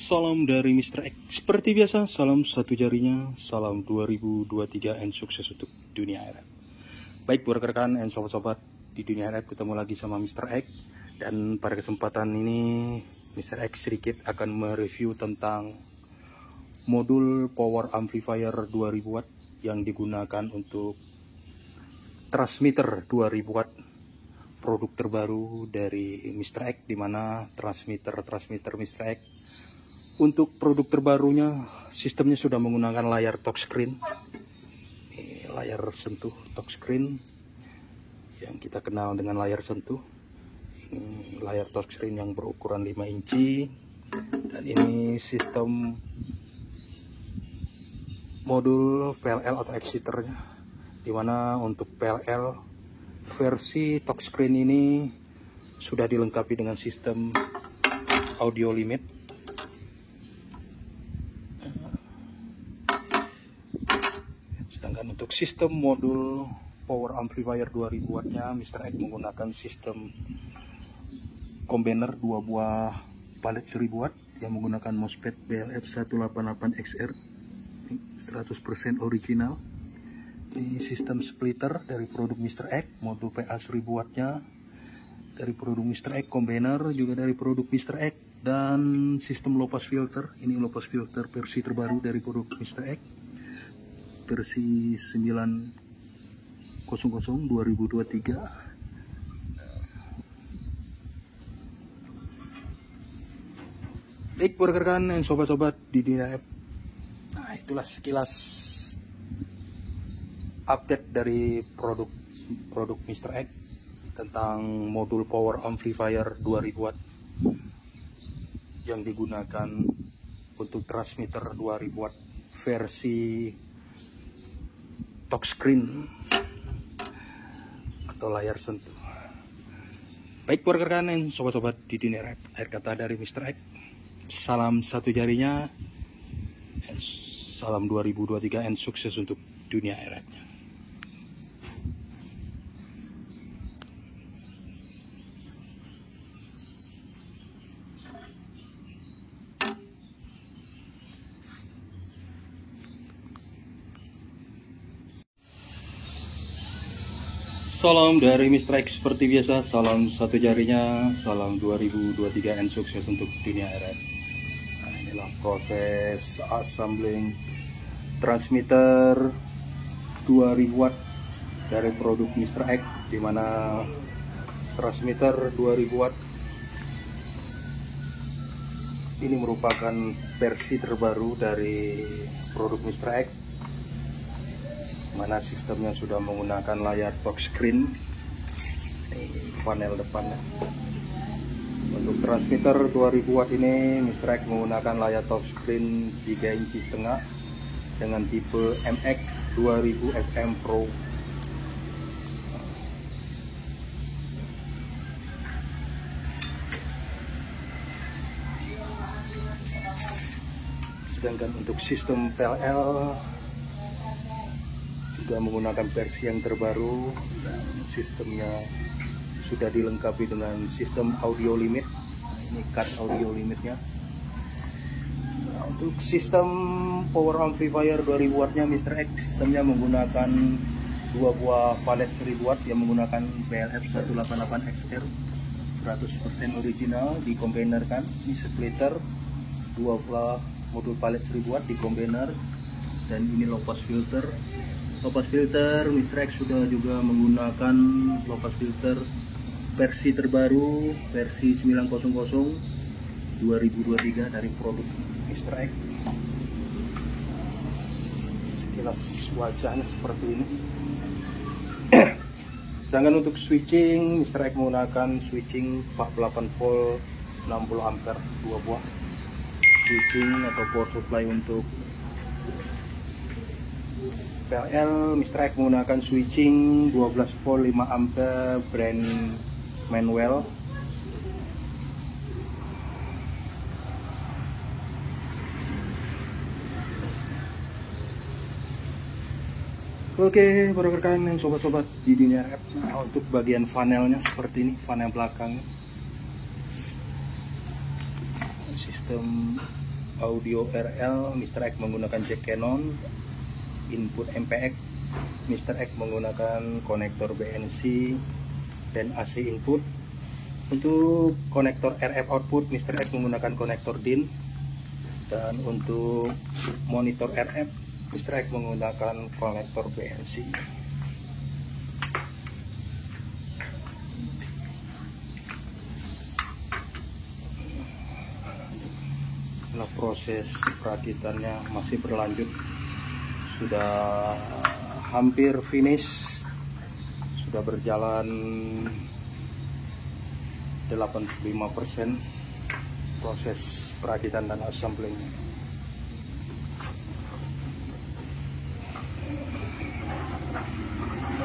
Salam dari Mr. X. Seperti biasa, salam satu jarinya, salam 2023 and sukses untuk dunia RF. Baik buat rekan dan sobat-sobat di dunia RF, ketemu lagi sama Mr. X. Dan pada kesempatan ini Mr. X sedikit akan mereview tentang modul power amplifier 2000 watt yang digunakan untuk transmitter 2000 watt, produk terbaru dari Mr. X, di mana transmitter Mr. X untuk produk terbarunya sistemnya sudah menggunakan layar touchscreen. Ini layar sentuh touchscreen yang kita kenal dengan layar sentuh. Ini layar touchscreen yang berukuran 5 inci, dan ini sistem modul PLL atau exciternya, dimana untuk PLL versi touchscreen ini sudah dilengkapi dengan sistem audio limit. Sedangkan untuk sistem modul power amplifier 2000 wattnya Mr. X menggunakan sistem combiner 2 buah palet 1000 watt yang menggunakan MOSFET BLF 188XR 100% original. Ini sistem splitter dari produk Mr. X, modul PA 1000 wattnya dari produk Mr. X, combiner juga dari produk Mr. X, dan sistem low pass filter. Ini low pass filter versi terbaru dari produk Mr. X, versi 900 2023. Baik buat rekan dan sobat-sobat di dunia F. Nah, itulah sekilas update dari produk Mr. X tentang modul power amplifier 2000 watt yang digunakan untuk transmitter 2000 watt versi touchscreen atau layar sentuh. Baik buat rekan dan sobat-sobat di dunia rap, akhir kata dari Mr. X, salam satu jarinya, salam 2023 and sukses untuk dunia RF-nya. Salam dari Mr. X, seperti biasa, salam satu jarinya, salam 2023 and sukses untuk dunia RF. Nah, inilah proses assembling transmitter 2000 watt dari produk Mr. X, di mana transmitter 2000 watt ini merupakan versi terbaru dari produk Mr. X, mana sistemnya sudah menggunakan layar touchscreen. Ini panel depannya. Untuk transmitter 2000 watt ini Mr. X menggunakan layar touchscreen 3,5 inci dengan tipe MX 2000 FM Pro. Sedangkan untuk sistem PLL juga menggunakan versi yang terbaru, dan sistemnya sudah dilengkapi dengan sistem audio limit. Nah, ini card audio limitnya. Nah, untuk sistem power amplifier 2000 wattnya Mr. X, sistemnya menggunakan 2 buah palet 1000 watt yang menggunakan BLF 188XR 100% original, dikombinerkan. Ini splitter 2 buah modul palet 1000 watt dikombiner, dan ini low pass filter. Low pass filter Mr. X sudah juga menggunakan low pass filter versi terbaru, versi 900 2023 dari produk Mr. X. Sekilas wajahnya seperti ini. Sedangkan untuk switching Mr. X menggunakan switching 48 volt 60 ampere 2 buah switching atau power supply. Untuk PLL Mr. X menggunakan switching 12 volt 5 ampere brand Manuel. Oke, para rekan dan sobat-sobat di dunia RF. Nah, untuk bagian panelnya seperti ini, panel belakang. Sistem audio RL, Mr. X menggunakan jack Canon, input MPX, Mr. X menggunakan konektor BNC dan AC input. Untuk konektor RF output, Mr. X menggunakan konektor DIN, dan untuk monitor RF, Mr. X menggunakan konektor BNC. Nah, proses perakitannya masih berlanjut, sudah hampir finish, sudah berjalan 85% proses perakitan dan assembling.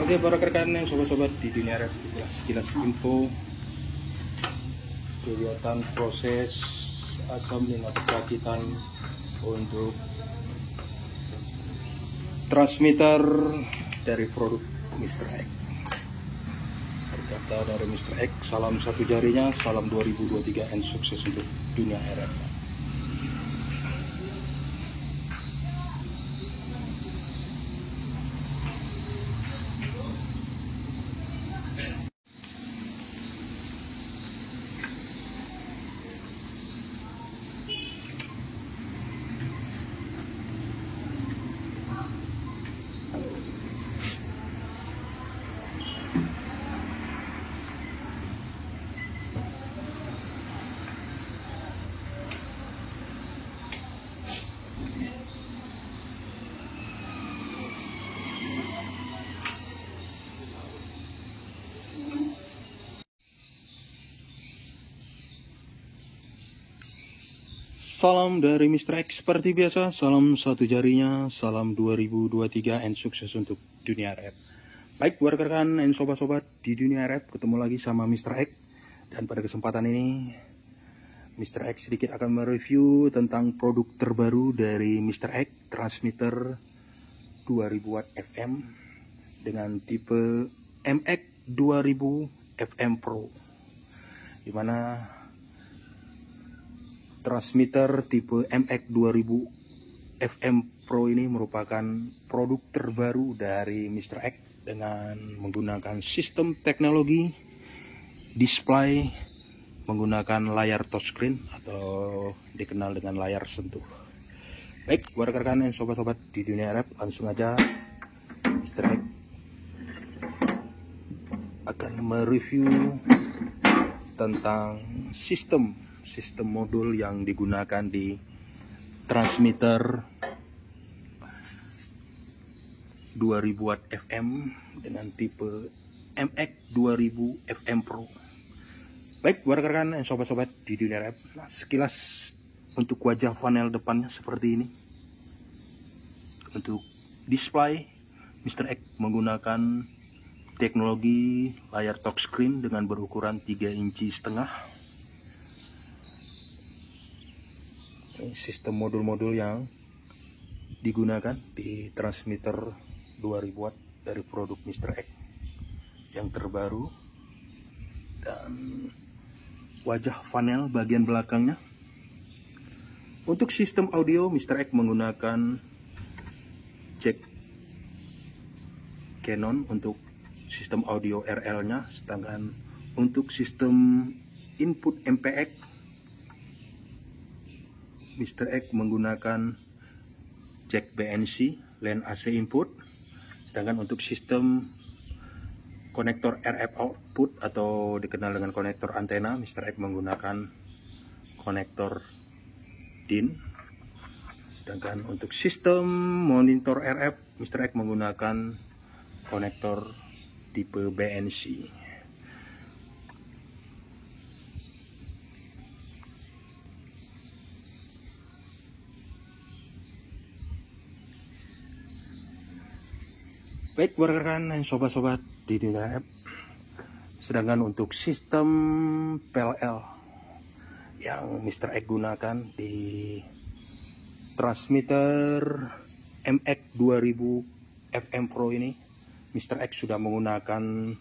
Oke, para rekan yang sobat-sobat di dunia RF, sekilas info kegiatan proses assembling atau perakitan untuk transmitter dari produk Mr. X. Berkata dari Mr. X, salam satu jarinya, salam 2023 and sukses untuk dunia RF. Salam dari Mr. X seperti biasa, salam satu jarinya, salam 2023 and sukses untuk dunia RF. Baik, buat rekan dan sobat-sobat di dunia RF, ketemu lagi sama Mr. X. Dan pada kesempatan ini Mr. X sedikit akan mereview tentang produk terbaru dari Mr. X, transmitter 2000 watt FM dengan tipe MX 2000 FM Pro, dimana transmitter tipe MX 2000 FM Pro ini merupakan produk terbaru dari Mr. X dengan menggunakan sistem teknologi display menggunakan layar touchscreen atau dikenal dengan layar sentuh. Baik, buat rekan-rekan dan sobat-sobat di dunia RF, langsung aja Mr. X akan mereview tentang sistem modul yang digunakan di transmitter 2000 watt FM dengan tipe MX 2000 FM Pro. Baik, buat rekan dan sobat-sobat di dunia RF, nah, sekilas untuk wajah panel depannya seperti ini. Untuk display, Mr. X menggunakan teknologi layar touchscreen dengan berukuran 3,5 inci. Sistem modul-modul yang digunakan di transmitter 2000 watt dari produk Mr. X yang terbaru. Dan wajah panel bagian belakangnya. Untuk sistem audio, Mr. X menggunakan jack Canon untuk sistem audio RL-nya, sedangkan untuk sistem input MPX Mr. X menggunakan jack BNC, line AC input, sedangkan untuk sistem konektor RF output atau dikenal dengan konektor antena, Mr. X menggunakan konektor DIN, sedangkan untuk sistem monitor RF, Mr. X menggunakan konektor tipe BNC. Baik, rekan dan sobat-sobat di dunia RF, sedangkan untuk sistem PLL yang Mr. X gunakan di transmitter MX 2000 FM Pro ini, Mr. X sudah menggunakan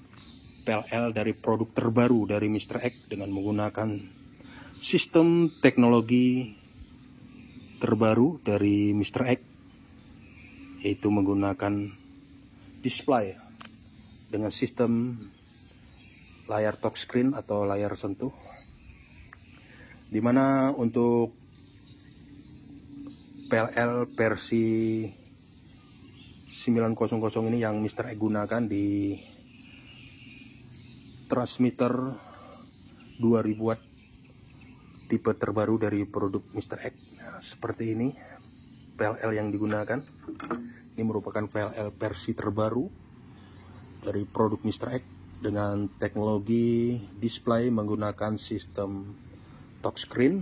PLL dari produk terbaru dari Mr. X dengan menggunakan sistem teknologi terbaru dari Mr. X, yaitu menggunakan display dengan sistem layar touchscreen atau layar sentuh, dimana untuk PLL versi 900 ini yang Mr. X gunakan di transmitter 2000 watt tipe terbaru dari produk Mr. X. Nah, seperti ini PLL yang digunakan. Ini merupakan PLL versi terbaru dari produk Mr. X dengan teknologi display menggunakan sistem touchscreen,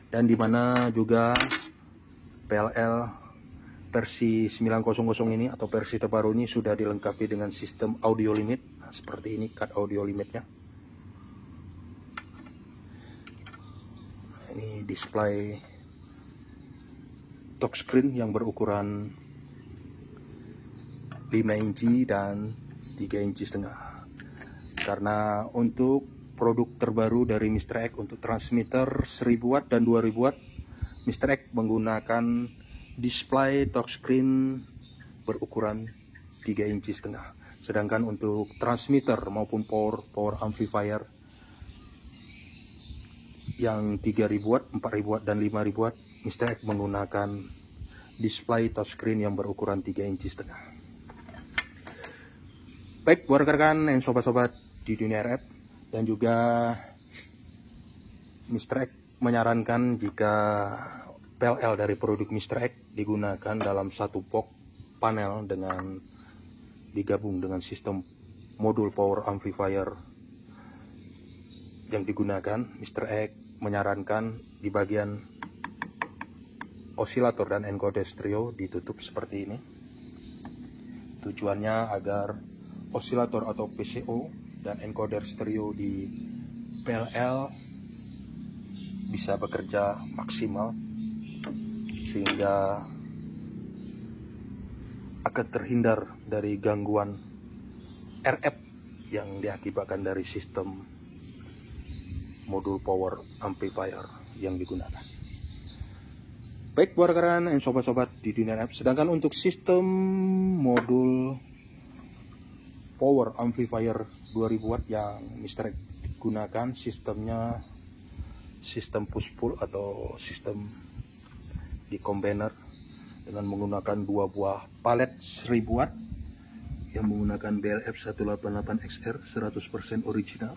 dan dimana juga PLL versi 900 ini atau versi terbaru ini sudah dilengkapi dengan sistem audio limit. Nah, seperti ini cut audio limitnya. Nah, ini display touchscreen yang berukuran 5 inci dan 3 inci setengah. Karena untuk produk terbaru dari Mr. X untuk transmitter 1000 watt dan 2000 watt, Mr. X menggunakan display touchscreen berukuran 3 inci setengah. Sedangkan untuk transmitter maupun power amplifier yang 3000 watt, 4000 watt dan 5000 watt, Mr. X menggunakan display touchscreen yang berukuran 3 inci setengah. Baik, buat rekan-rekan dan sobat-sobat di dunia RF, dan juga Mr. X menyarankan jika PLL dari produk Mr. X digunakan dalam satu box panel dengan digabung dengan sistem modul power amplifier yang digunakan. Mr. X menyarankan di bagian osilator dan encoder stereo ditutup seperti ini. Tujuannya agar osilator atau PCO dan encoder stereo di PLL bisa bekerja maksimal, sehingga akan terhindar dari gangguan RF yang diakibatkan dari sistem modul power amplifier yang digunakan. Baik, buat rekan dan sobat-sobat di dunia RF, sedangkan untuk sistem modul power amplifier 2000 watt yang Mr. X gunakan, sistemnya sistem push pull atau sistem di combiner dengan menggunakan 2 buah palet 1000 watt yang menggunakan BLF 188XR 100% original.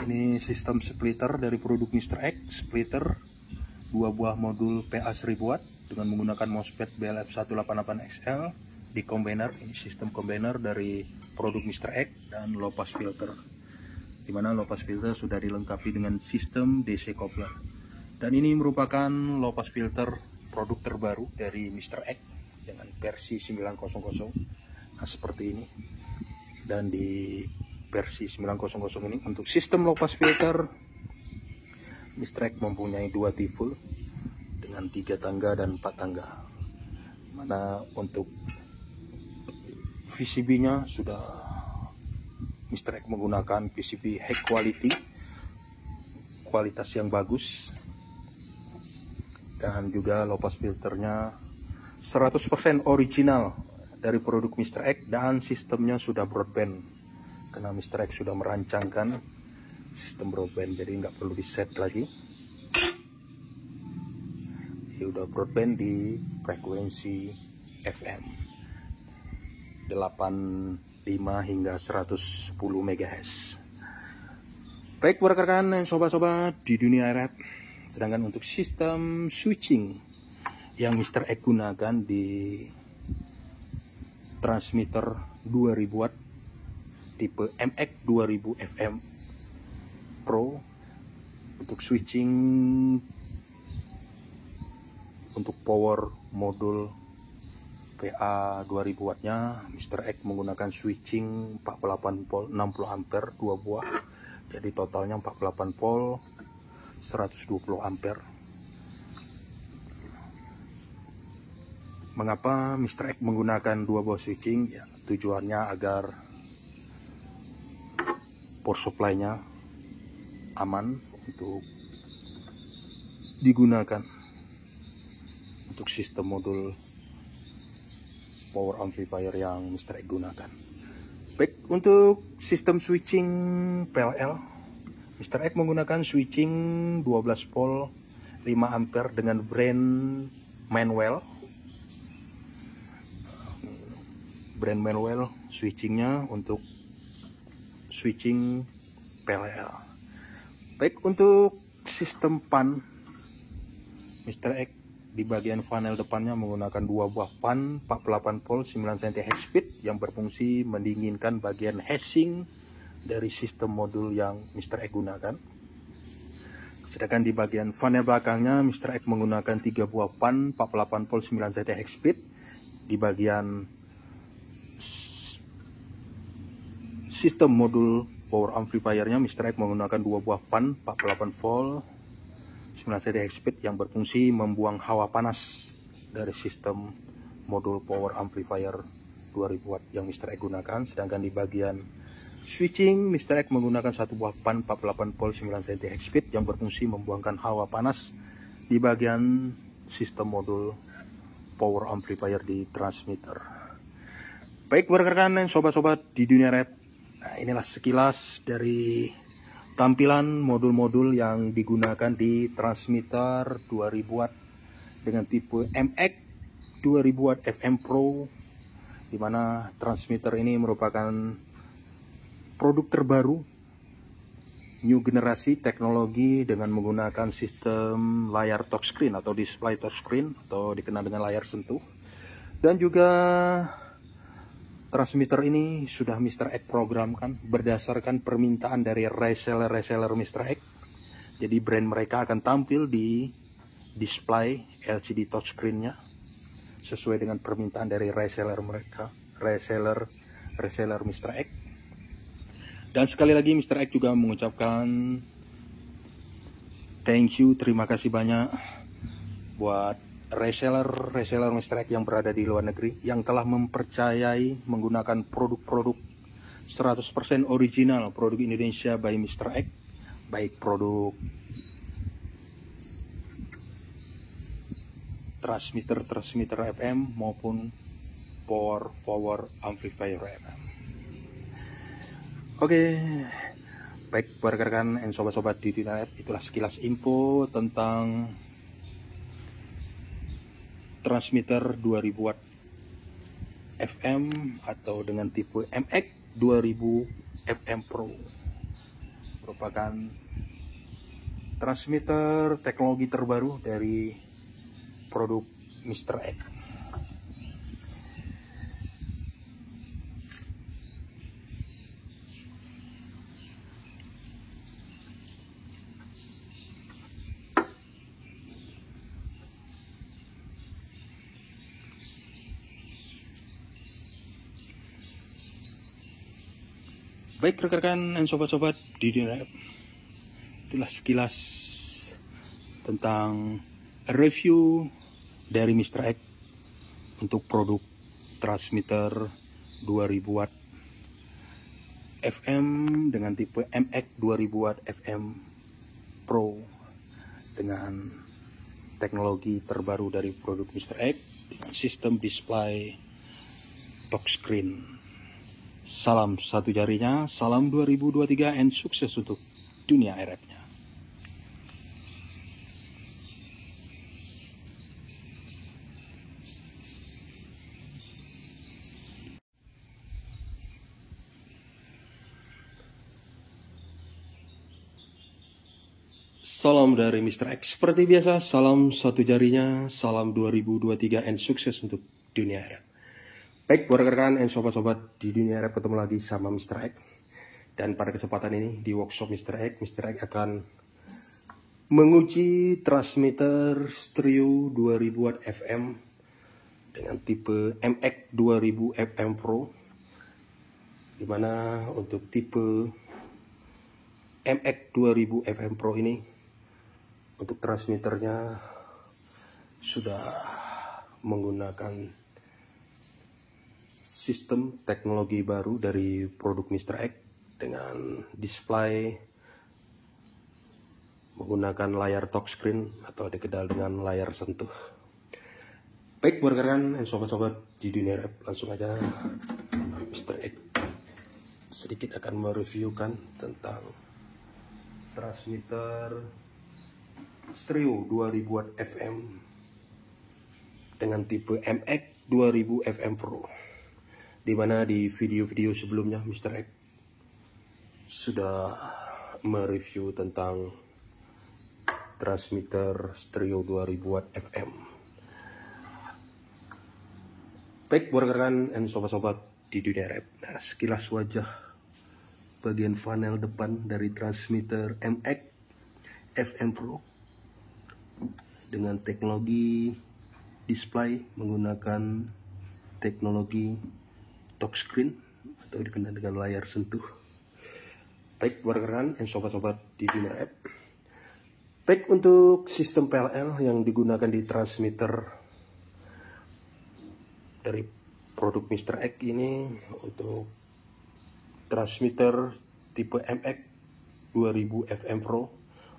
Ini sistem splitter dari produk Mr. X, splitter 2 buah modul PA 1000 watt dengan menggunakan MOSFET BLF 188XL di combiner. Ini sistem combiner dari produk Mr. X, dan low pass filter, dimana low pass filter sudah dilengkapi dengan sistem DC coupler. Dan ini merupakan low pass filter produk terbaru dari Mr. X dengan versi 900. Nah, seperti ini. Dan di versi 900 ini untuk sistem low pass filter Mr. X mempunyai 2 tipe dengan 3 tangga dan 4 tangga. Dimana untuk PCB-nya sudah Mr. X menggunakan PCB high quality, kualitas yang bagus, dan juga low pass filternya 100% original dari produk Mr. X, dan sistemnya sudah broadband karena Mr. X sudah merancangkan sistem broadband, jadi nggak perlu di set lagi. Ini udah broadband di frekuensi FM 85 hingga 110 MHz. Baik, buat rekan dan sobat-sobat di dunia RF, sedangkan untuk sistem switching yang Mr. X gunakan di transmitter 2000 watt tipe MX 2000 FM Pro, untuk switching untuk power modul PA 2000 wattnya Mr. X menggunakan switching 48 volt 60 ampere 2 buah, jadi totalnya 48 volt 120 ampere. Mengapa Mr. X menggunakan 2 buah switching? Ya, tujuannya agar power supply-nya aman untuk digunakan. untuk sistem modul power amplifier yang Mr. X gunakan. Baik, untuk sistem switching PLL, Mr. X menggunakan switching 12 volt 5 ampere dengan brand Manuel. Brand Manuel switchingnya untuk switching PLL. Baik, untuk sistem pan, Mr. X di bagian panel depannya menggunakan dua buah pan 48 volt 9 cm high speed yang berfungsi mendinginkan bagian heatsink dari sistem modul yang Mr. X gunakan. Sedangkan di bagian panel belakangnya Mr. X menggunakan 3 buah pan 48 volt 9 cm high speed. Di bagian sistem modul power amplifiernya Mr. X menggunakan 2 buah pan 48 volt 9 cm high speed yang berfungsi membuang hawa panas dari sistem modul power amplifier 2000 watt yang Mr. X gunakan. Sedangkan di bagian switching Mr. X menggunakan 1 buah pan 48 volt 9 cm high speed yang berfungsi membuangkan hawa panas di bagian sistem modul power amplifier di transmitter. Baik rekan-rekan dan sobat-sobat di dunia rap, nah inilah sekilas dari tampilan modul-modul yang digunakan di transmitter 2000 watt dengan tipe MX 2000 watt FM Pro, di mana transmitter ini merupakan produk terbaru new generasi teknologi dengan menggunakan sistem layar touchscreen atau display touchscreen atau dikenal dengan layar sentuh. Dan juga transmitter ini sudah Mr. X programkan berdasarkan permintaan dari reseller Mr. X. Jadi brand mereka akan tampil di display LCD touchscreen-nya sesuai dengan permintaan dari reseller mereka, reseller Mr. X. Dan sekali lagi Mr. X juga mengucapkan thank you, terima kasih banyak buat reseller Mr. X yang berada di luar negeri yang telah mempercayai menggunakan produk-produk 100% original, produk Indonesia by Mr. X, baik produk transmitter FM maupun power amplifier FM. Oke, baik rekan-rekan dan sobat-sobat di dunia rap, itulah sekilas info tentang transmitter 2000 watt FM atau dengan tipe MX 2000 FM Pro. Merupakan transmitter teknologi terbaru dari produk Mr. X. Baik rekan-rekan dan sobat-sobat di dunia rap, itulah sekilas tentang review dari Mr. X untuk produk transmitter 2000 watt FM dengan tipe MX 2000 watt FM Pro dengan teknologi terbaru dari produk Mr. X dengan sistem display touchscreen. Salam satu jarinya, salam 2023 and sukses untuk dunia RF-nya. Salam dari Mr. X. Seperti biasa, salam satu jarinya, salam 2023 and sukses untuk dunia RF. Baik, buat rekan-rekan dan sobat-sobat di dunia rap, ketemu lagi sama Mr. X. Dan pada kesempatan ini di workshop Mr. X akan menguji transmitter stereo 2000 watt FM dengan tipe MX 2000 FM Pro, dimana untuk tipe MX 2000 FM Pro ini untuk transmitternya sudah menggunakan sistem teknologi baru dari produk Mr. X dengan display menggunakan layar touchscreen atau dikenal dengan layar sentuh. Baik rekan dan sobat-sobat di dunia rap, langsung aja Mr. X sedikit akan mereviewkan tentang transmitter stereo 2000 watt FM dengan tipe MX 2000 FM Pro, dimana di video-video sebelumnya Mr. X sudah mereview tentang transmitter stereo 2000 watt FM. Baik rekan dan sobat-sobat di dunia rap, nah, sekilas wajah bagian panel depan dari transmitter MX FM Pro dengan teknologi display menggunakan teknologi touchscreen atau dikenal dengan layar sentuh. Baik rekan dan sobat-sobat di dunia rap, baik untuk sistem PLL yang digunakan di transmitter dari produk Mr. X ini, untuk transmitter tipe MX 2000 FM Pro,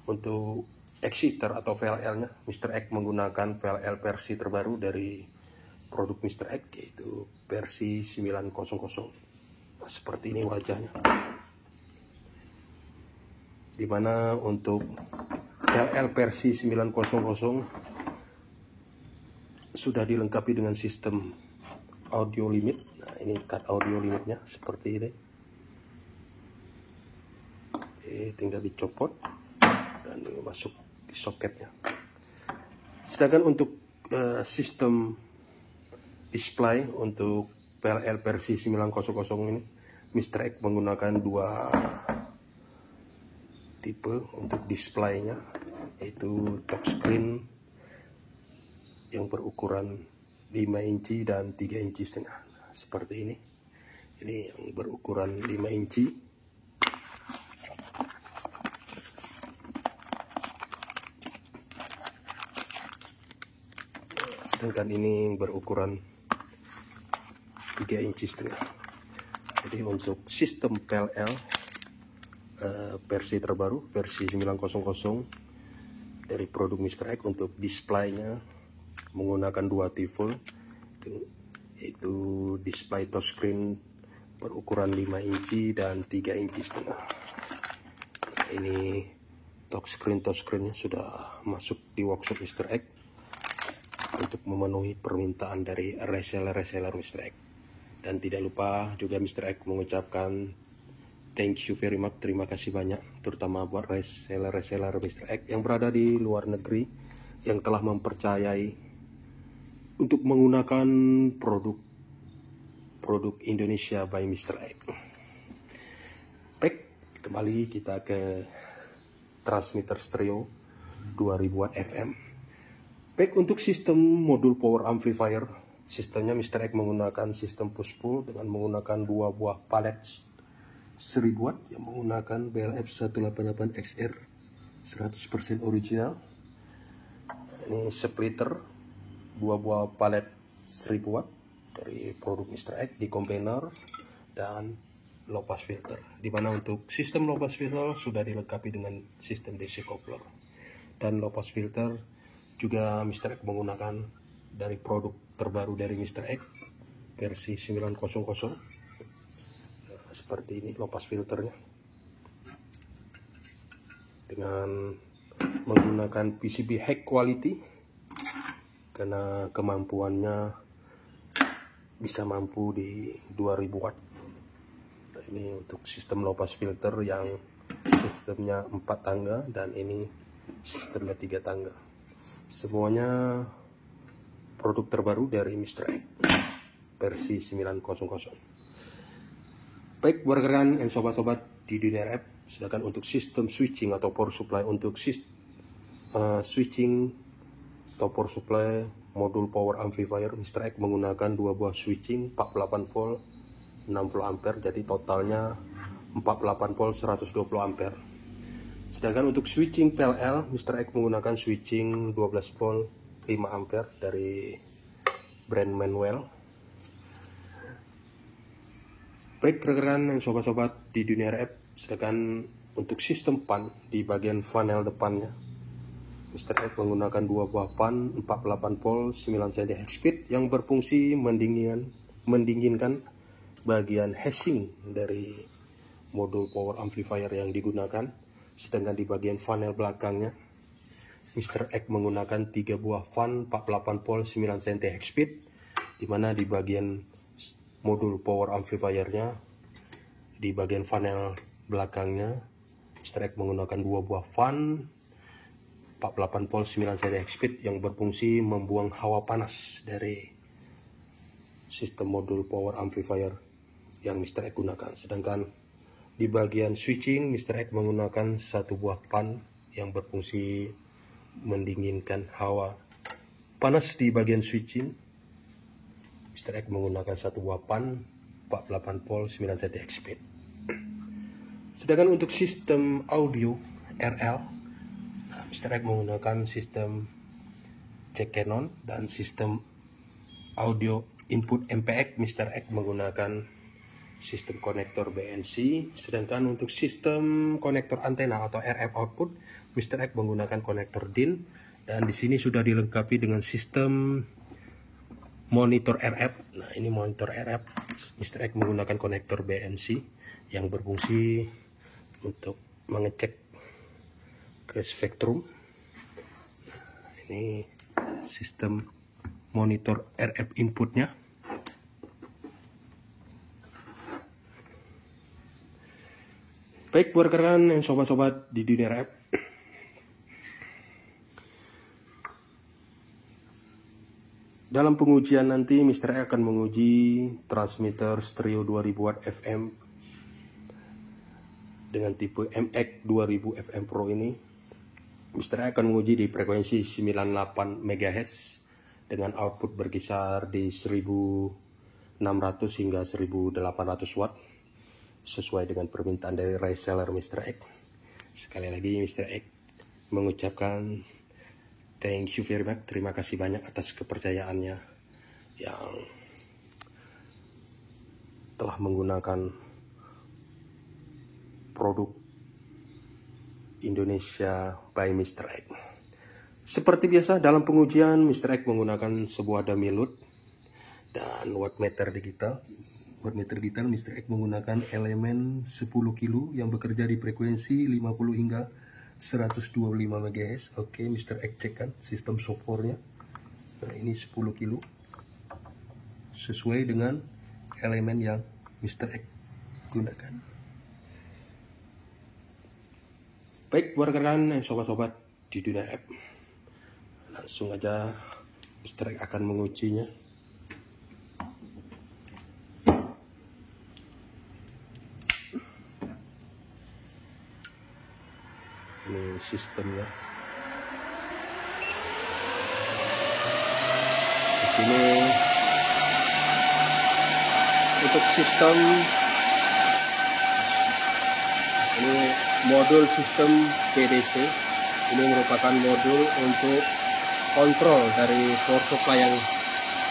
untuk exciter atau VLL-nya Mr. X menggunakan VLL versi terbaru dari produk Mr. X, yaitu versi 900. Nah, seperti ini wajahnya, dimana untuk VLL versi 900 sudah dilengkapi dengan sistem audio limit. Nah, ini cut audio limitnya seperti ini. Oke, tinggal dicopot dan ini masuk di soketnya. Sedangkan untuk sistem display untuk PLL versi 900 ini, Mr. X menggunakan dua tipe untuk displaynya, yaitu touchscreen yang berukuran 5 inci dan 3 inci setengah. Nah, seperti ini. Ini yang berukuran 5 inci. Sedangkan ini berukuran 3 inci setengah. Jadi untuk sistem PLL versi terbaru, versi 900 dari produk Mr. X, untuk displaynya menggunakan dua tipe, yaitu display touchscreen berukuran 5 inci dan 3 inci setengah. Nah, ini touchscreennya sudah masuk di workshop Mr. X untuk memenuhi permintaan dari reseller Mr. X. Dan tidak lupa juga Mr. X mengucapkan thank you very much, terima kasih banyak, terutama buat reseller Mr. X yang berada di luar negeri, yang telah mempercayai untuk menggunakan produk Indonesia by Mr. X. Baik, kembali kita ke transmitter stereo 2000 watt FM. Baik, untuk sistem modul power amplifier, sistemnya Mr. X menggunakan sistem push pull dengan menggunakan dua buah palet 1000 watt yang menggunakan BLF 188XR 100% original. Ini splitter dua buah palet 1000 watt dari produk Mr. X di container, dan low pass filter, dimana untuk sistem low pass filter sudah dilengkapi dengan sistem DC coupler, dan low pass filter juga Mr. X menggunakan dari produk terbaru dari Mr. X versi 900. Seperti ini low pass filternya, dengan menggunakan PCB high quality, karena kemampuannya bisa mampu di 2000 watt. Nah, ini untuk sistem low pass filter yang sistemnya 4 tangga, dan ini sistemnya 3 tangga. Semuanya produk terbaru dari Mr. X versi 900. Baik rekan dan sobat-sobat di dunia rap, sedangkan untuk sistem switching atau power supply, untuk switching atau power supply modul power amplifier, Mr. X menggunakan dua buah switching 48 volt 60 ampere, jadi totalnya 48 volt 120 ampere. Sedangkan untuk switching PLL, Mr. X menggunakan switching 12 volt 5 ampere dari brand Manuel. Baik rekan dan sobat-sobat di dunia rap, sedangkan untuk sistem pan di bagian panel depannya, Mr. X menggunakan dua buah fan 48 volt 9 cm high speed yang berfungsi mendinginkan bagian heatsink dari modul power amplifier yang digunakan. Sedangkan di bagian panel belakangnya Mr. X menggunakan 3 buah fan 48 volt 9 cm high speed, dimana di bagian modul power amplifiernya di bagian panel belakangnya Mr. X menggunakan 2 buah fan 48 volt 9 cm high speed yang berfungsi membuang hawa panas dari sistem modul power amplifier yang Mr. X gunakan. Sedangkan di bagian switching Mr. X menggunakan 1 buah fan yang berfungsi mendinginkan hawa panas di bagian switching. Mr. X menggunakan 1 buah fan 48 volt 9 cm high speed. Sedangkan untuk sistem audio RL, Mr. X menggunakan sistem jack Canon, dan sistem audio input MPX Mr. X menggunakan sistem konektor BNC. Sedangkan untuk sistem konektor antena atau RF output Mr. X menggunakan konektor DIN, dan di sini sudah dilengkapi dengan sistem monitor RF. Nah, ini monitor RF. Mr. X menggunakan konektor BNC yang berfungsi untuk mengecek ke spektrum. Ini sistem monitor RF inputnya. Baik buat rekan dan sobat-sobat di dunia RF, dalam pengujian nanti Mr. X akan menguji transmitter stereo 2000 watt FM dengan tipe MX 2000 FM Pro ini. Mr. X akan menguji di frekuensi 98 MHz dengan output berkisar di 1600 hingga 1800 watt sesuai dengan permintaan dari reseller Mr. X. Sekali lagi Mr. X mengucapkan thank you very much, terima kasih banyak atas kepercayaannya yang telah menggunakan produk Indonesia by Mr. X. Seperti biasa dalam pengujian Mr. X menggunakan sebuah dummy load dan wattmeter digital. Wattmeter digital Mr. X menggunakan elemen 10 kilo yang bekerja di frekuensi 50 hingga 125 MHz. Oke, Mr. X cekkan sistem softwarenya. Nah, ini 10 kilo sesuai dengan elemen yang Mr. X gunakan. Baik buat rekan dan sobat-sobat di dunia app, langsung aja Mr. X akan mengujinya. Ini sistemnya. Di sini untuk sistem ini modul sistem PDC. Ini merupakan modul untuk kontrol dari power supply yang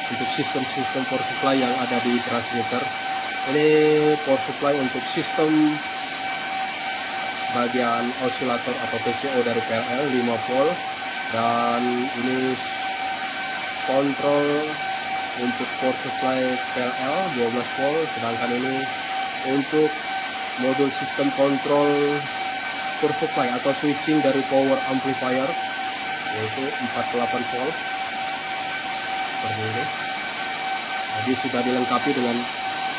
untuk sistem power supply yang ada di transmitter. Ini power supply untuk sistem bagian osilator atau PCO dari PLL 5 volt, dan ini kontrol untuk power supply PLL 12 volt. Sedangkan ini untuk modul sistem kontrol power supply atau switching dari power amplifier, yaitu 48 volt seperti ini. Jadi sudah dilengkapi dengan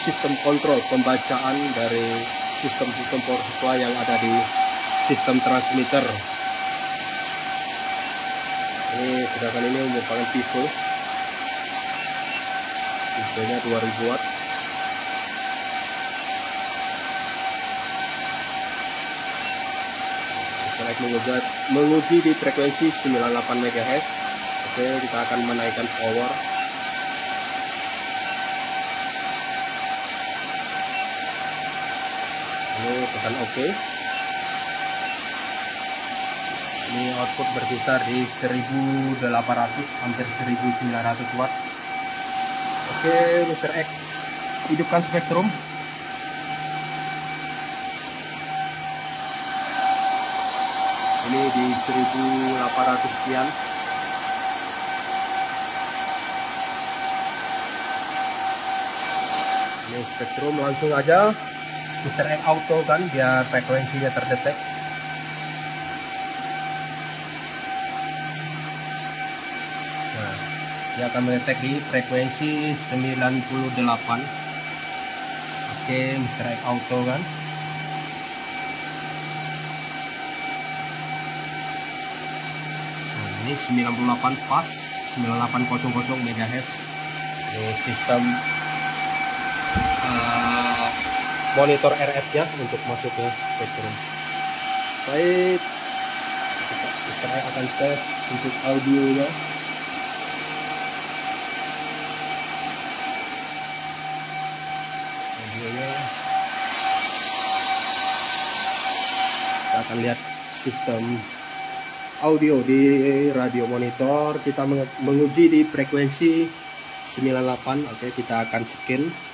sistem kontrol pembacaan dari sistem power supply yang ada di sistem transmitter. Ini sedangkan ini merupakan tipenya 2000 watt. Kita menguji di frekuensi 98 MHz. Oke, kita akan menaikkan power. Ini tekan OK. Ini output berkisar di 1800 hampir 1900 watt. Oke, Mr. X hidupkan spektrum. Ini di 1800 sekian. Ini spektrum, langsung aja Mr. X Auto kan, biar frekuensinya terdetek. Nah, dia akan mendetek di frekuensi 98. Oke, Mr. X Auto kan. Nah, ini 98 pas, 9800 MHz. Ini sistem monitor RF nya untuk masuknya spektrum. Baik, saya akan tes untuk audionya. Kita akan lihat sistem audio di radio monitor. Kita menguji di frekuensi 98. Oke, kita akan scan.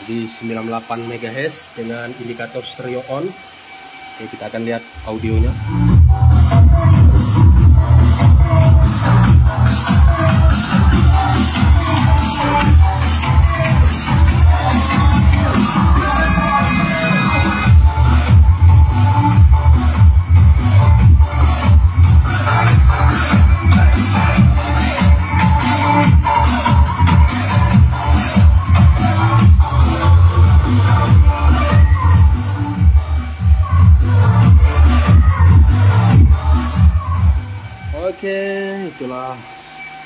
Di 98 MHz dengan indikator stereo on. Oke, kita akan lihat audionya. Oke, itulah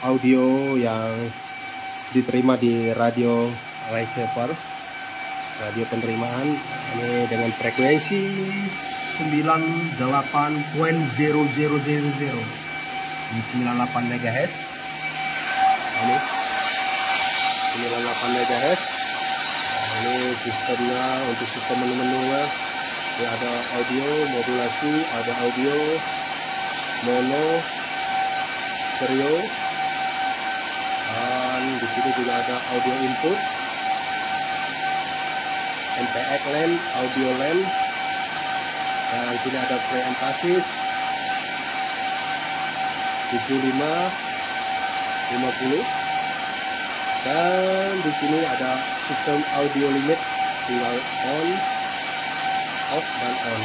audio yang diterima di radio receiver, radio penerimaan. Ini dengan frekuensi 98.0000 di 98 MHz. Ini 98 MHz. Ini sistemnya, untuk sistem menu-menunya. Ini ada audio modulasi, ada audio mono, stereo, dan di sini juga ada audio input, MPX LAN, audio LAN, dan di sini ada play and passes 75, 50, dan di sini ada sistem audio limit, tinggal on, off, dan on.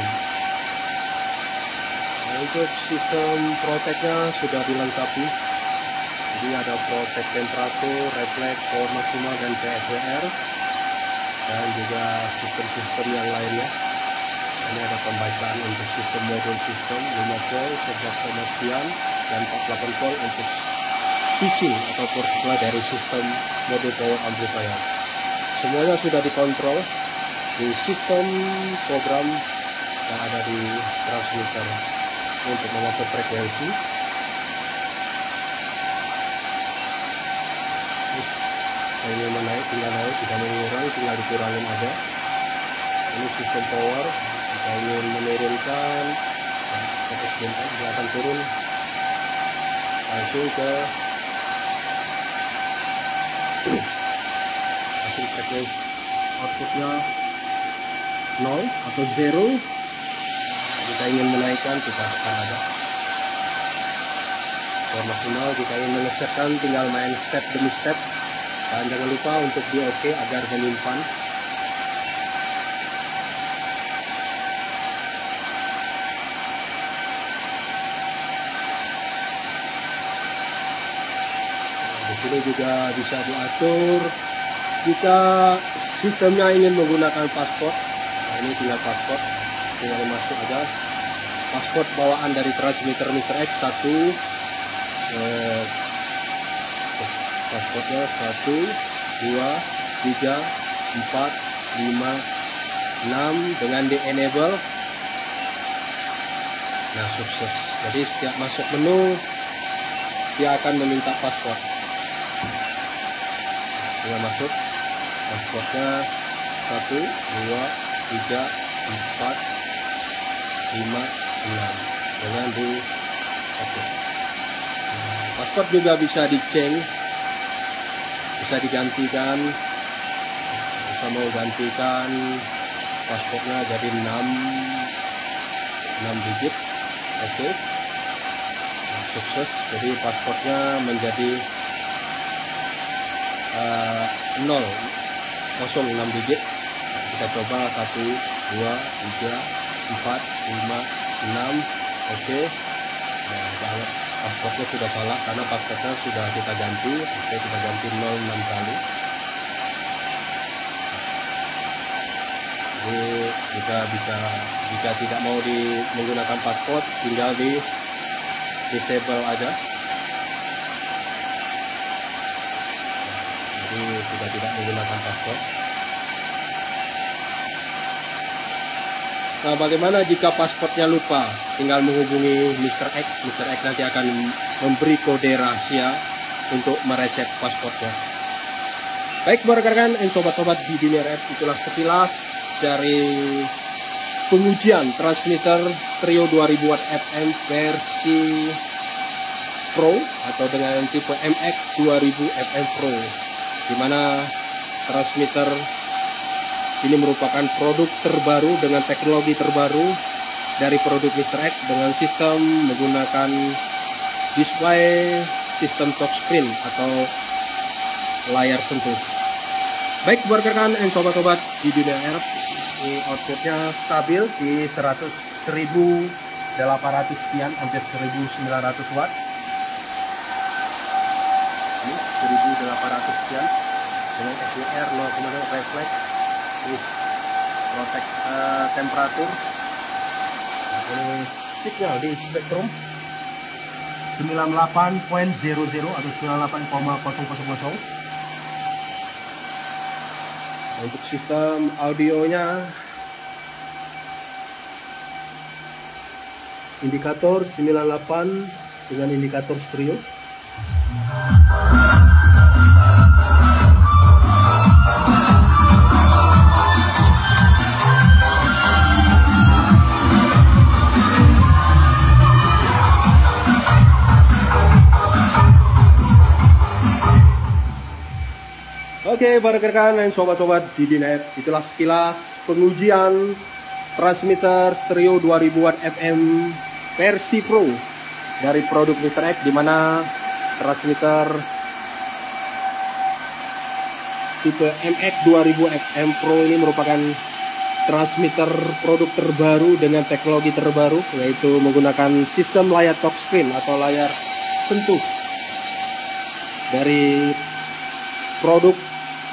Untuk sistem proteknya sudah dilengkapi. Jadi ada protek temperatur, refleks, power maksimal, dan PSWR, dan juga sistem-sistem yang lainnya. Ini ada pembacaan untuk sistem modul sistem 5 volt, 11 sekian, dan 48 volt untuk switching atau power supply dari sistem modul power amplifier. Semuanya sudah dikontrol di sistem program yang ada di transmitter untuk mengatur frekuensi. Ini menaik, tinggal naik, tidak mengurang, tinggal dikurangin aja. Ini sistem power. Kita ingin menurunkan, sebentar dia akan turun langsung ke hasil frekuensi outputnya 0 atau 0. Kita ingin menaikkan, kita tekan aja. Power maksimal kita ingin menyelesaikan, tinggal main step demi step. Dan jangan lupa untuk di OK agar menyimpan. Di sini juga bisa diatur jika sistemnya ingin menggunakan password. Nah, ini tinggal password, tinggal masuk aja. Password bawaan dari transmitter Mr. X 1. Passwordnya 1, 2, 3, 4, 5, 6 dengan di enable. Nah, sukses. Jadi setiap masuk menu dia akan meminta password. Tinggal masuk passwordnya 1, 2, 3, 4, 5, 6 dengan di Oke. Password juga bisa diceng, bisa digantikan, bisa mau gantikan passwordnya jadi 6 digit. Oke. Nah, sukses, jadi passwordnya menjadi 06 digit. Nah, kita coba 1 2 3 4 5 6. Oke. Nah, kalau passwordnya sudah salah karena passwordnya sudah kita ganti. Oke, kita ganti 06 kali. Jadi kita bisa, jika tidak mau menggunakan password, tinggal di disable aja. Jadi sudah tidak menggunakan password. Nah, bagaimana jika passwordnya lupa? Tinggal menghubungi Mr. X. Mr. X nanti akan memberi kode rahasia untuk mereset passwordnya. Baik, rekan-rekan dan sobat-sobat di dunia RF, itulah sekilas dari pengujian transmitter Trio 2000 Watt FM versi Pro atau dengan tipe MX 2000 FM Pro, di mana transmitter ini merupakan produk terbaru dengan teknologi terbaru dari produk Mr. X dengan sistem menggunakan display sistem touchscreen atau layar sentuh. Baik, rekan-rekan dan sobat-sobat di dunia RF, ini outputnya stabil di 1800 sekian, hampir 1900 watt. Ini 1800 sekian dengan SWR 0,0 refleks. Protect temperatur. Ini signal di spektrum 98.00 atau 98,000. Untuk sistem audionya, indikator 98 dengan indikator stereo. Oke, rekan-rekan dan sobat-sobat di DNF, itulah sekilas pengujian transmitter stereo 2000 Watt FM versi Pro dari produk Mr. X, di mana transmitter tipe MX 2000 FM Pro ini merupakan transmitter produk terbaru dengan teknologi terbaru, yaitu menggunakan sistem layar touchscreen atau layar sentuh dari produk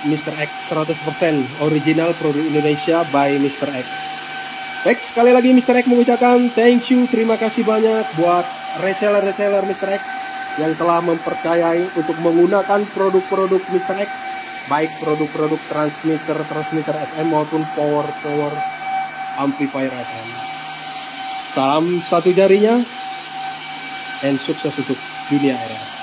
Mr. X 100% original produk Indonesia by Mr. X. Baik, sekali lagi Mr. X mengucapkan thank you, terima kasih banyak buat reseller Mr. X yang telah mempercayai untuk menggunakan produk-produk Mr. X, baik produk-produk transmitter FM maupun power amplifier FM. Salam satu jarinya dan sukses untuk dunia RF.